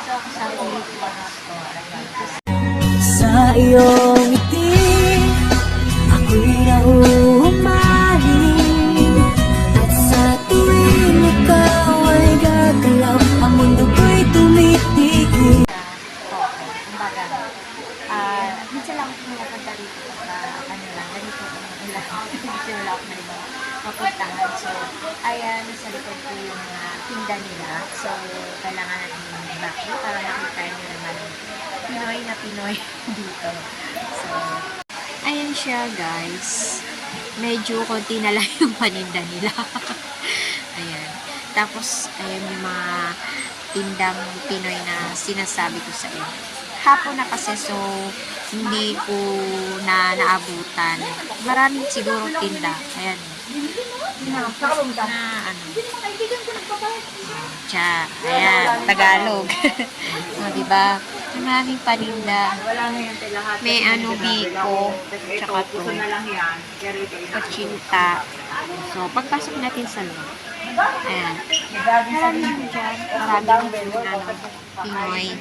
Dito ako sa Philippines store. Sa iyong ngiti, ako'y nahuhumaling. At sa tuwing ikaw ay gagalaw, ang mundo ko'y tumitigil. Kumbaga, minsan lang ako pumupunta dito sa ano lang, ganito ko lang. Dito wala ako na ibang mapuntahan. So, ayan, nasa likod ko yung tinda nila. So, kailangan natin yung background para makita nyo naman Pinoy na Pinoy dito. So, ayan siya guys. Medyo konti na lang yung paninda nila. Ayan. Tapos, ayan yung mga tindang Pinoy na sinasabi ko sa inyo. Hapon na kasi, so hindi ko na naabutan. Maraming siguro tinda. Ayan. Na ano. Tsa. Ayan. Tagalog. O, diba? Maraming paninda. May ano, biko. Tsaka to. Kachinta. So, pagpasok natin sa loob. Ayan. Marami naman dyan. Marami naman ano, Pinoy.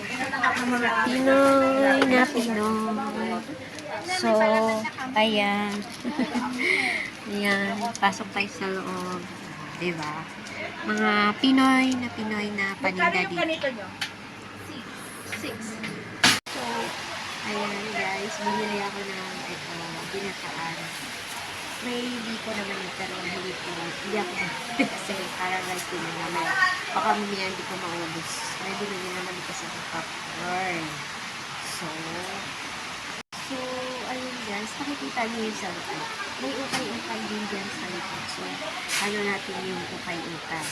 Pinoy na Pinoy. So, ayan. Ayan. Pasok tayo sa loob. Diba? Mga Pinoy na paninda dito. So, ayan guys. Bumili ako ng ito, binataan. May biko naman yun, pero hindi ako kasi para rice din naman. Baka mamaya hindi ko maubos. May binili naman kasi ng popcorn. So, ayun guys, nakikita niyo yung sarap. May ukay-ukay din dyan sa likod. So, ano natin yung ukay-ukay.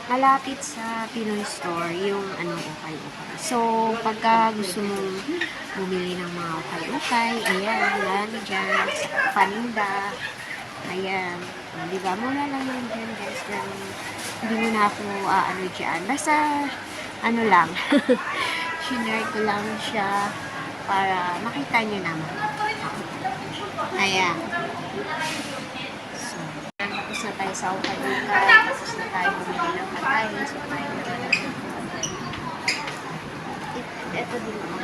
Malapit sa Pinoy store, yung ukay-ukay. So, pagka gusto mong bumili ng mga ukay-ukay, ayan, lalo dyan, sa paninda, ayan, diba, muna lang yun dyan, guys, pero hindi mo na ako dyan. Basta, lang, shinare ko lang siya para makita nyo naman. Ayan. So, tapos na tayo sa ukay-ukay, tapos na tayo bumili ng pagkain, so tayo naman ito din naman.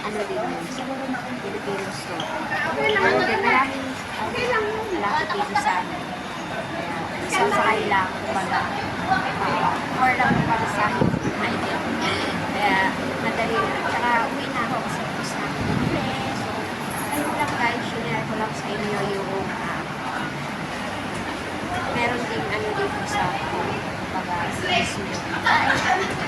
Ano din yun? Siguro na Filipino store. Maraming malapit dito sa amin. Isang sakay lang, kumbaga. Or lang para sa akin. Kaya, madali na. Tsaka, uwi na ako kasi tapos na ako. So, ayun lang guys, share ko lang sa inyo yung meron ding dito sa kumbaga, sa